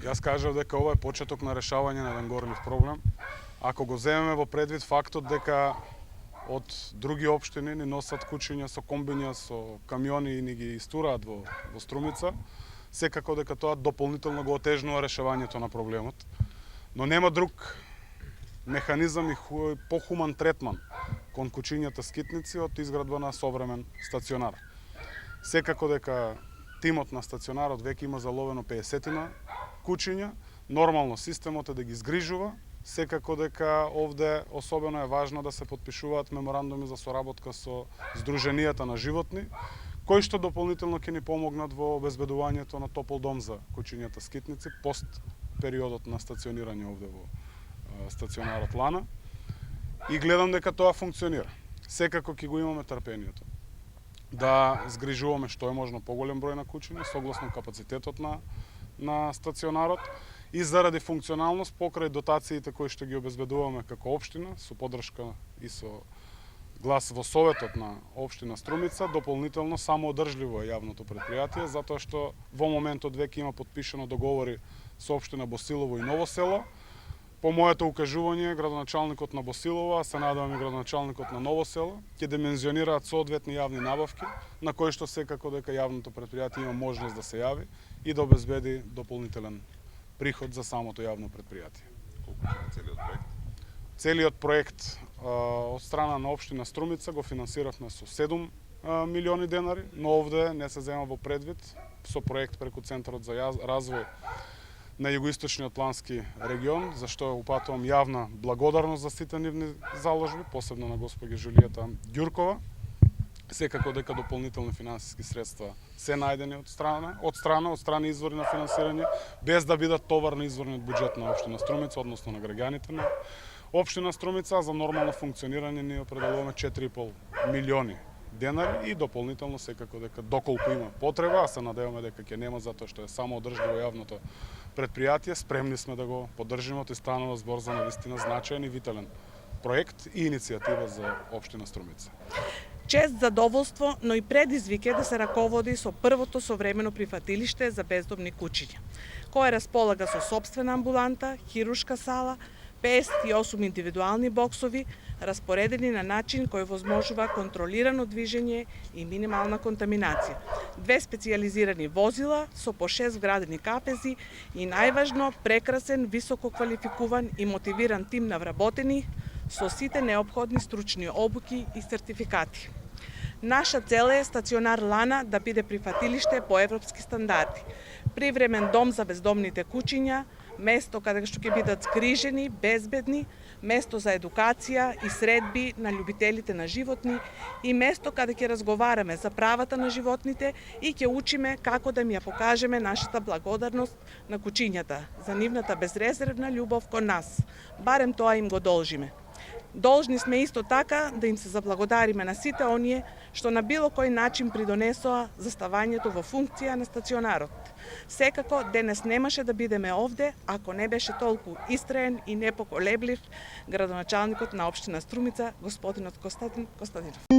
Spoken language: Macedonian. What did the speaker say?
Јас кажав дека ова е почеток на решавање на еден горлив проблем. Ако го земеме во предвид фактот дека од други општини ни носат кучиња со комбиња, со камиони и ни ги истураат во Струмица, секако дека тоа дополнително го отежнува решавањето на проблемот. Но нема друг механизам и похуман третман кон кучињата скитници од изградба на современ стационар. Секако дека тимот на стационарот веќе има заловено 50 кучиња, нормално системот е да ги згрижува, секако дека овде особено е важно да се потпишуваат меморандуми за соработка со Сдруженијата на животни, кои што дополнително ќе ни помогнат во обезбедувањето на топол дом за кучињата скитници пост периодот на стационирање овде во стационарот Лана. И гледам дека тоа функционира. Секако ќе го имаме трпението да згрижуваме што е можно поголем број на кучиња согласно капацитетот на стационарот и заради функционалност покрај дотациите кои што ги обезбедуваме како општина со поддршка и со глас во советот на општина Струмица, дополнително самоодржливо е јавното претпријатие затоа што во моментот веќе има потпишано договори со општина Босилово и Ново село. По моето укажување, градоначалникот на Босилово, а се надевам и градоначалникот на Ново село, ќе димензионираат соодветни јавни набавки, на кои што секако дека јавното претпријатие има можност да се јави и да обезбеди дополнителен приход за самото јавно претпријатие. Колку е целиот проект? Целиот проект од страна на општина Струмица го финансиравме со 7 милиони денари, но овде не се зема во предвид со проект преку Центарот за развој на југоисточниот плански регион, за што упатувам јавна благодарност за сите нивни заложби, посебно на госпоѓа Жулијата Ѓуркова. Секако дека дополнителни финансиски средства се најдени од страни извори на финансирање, без да бидат товар на изворниот буџет на општина Струмица, односно на граѓаните на општина Струмица. За нормално функционирање ни определуваме 4,5 милиони денари и дополнително секако дека доколку има потреба, а се надеваме дека ќе нема затоа што е самоодржливо јавното претпријатие, спремни сме да го поддржиме, и станува збор за навистина значаен и витален проект и иницијатива за општина Струмица. Чест, задоволство, но и предизвик е да се раководи со првото современо прифатилиште за бездомни кучиња, кое располага со сопствена амбуланта, хируршка сала, 58 индивидуални боксови, распоредени на начин кој возможува контролирано движење и минимална контаминација, 2 специјализирани возила со по 6 вградени кафези и најважно прекрасен, високо квалификуван и мотивиран тим на вработени со сите неопходни стручни обуки и сертификати. Наша цел е стационар Лана да биде прифатилиште по европски стандарди, привремен дом за бездомните кучиња, место каде што ќе бидат згрижени, безбедни, место за едукација и средби на љубителите на животни и место каде ќе разговараме за правата на животните и ќе учиме како да ми ја покажеме нашата благодарност на кучињата за нивната безрезервна љубов кон нас. Барем тоа им го должиме. Должни сме исто така да им се заблагодариме на сите оние што на било кој начин придонесоа за ставањето во функција на стационарот. Секако денес немаше да бидеме овде ако не беше толку истраен и непоколеблив градоначалникот на општина Струмица, господинот Костадин Костадинов.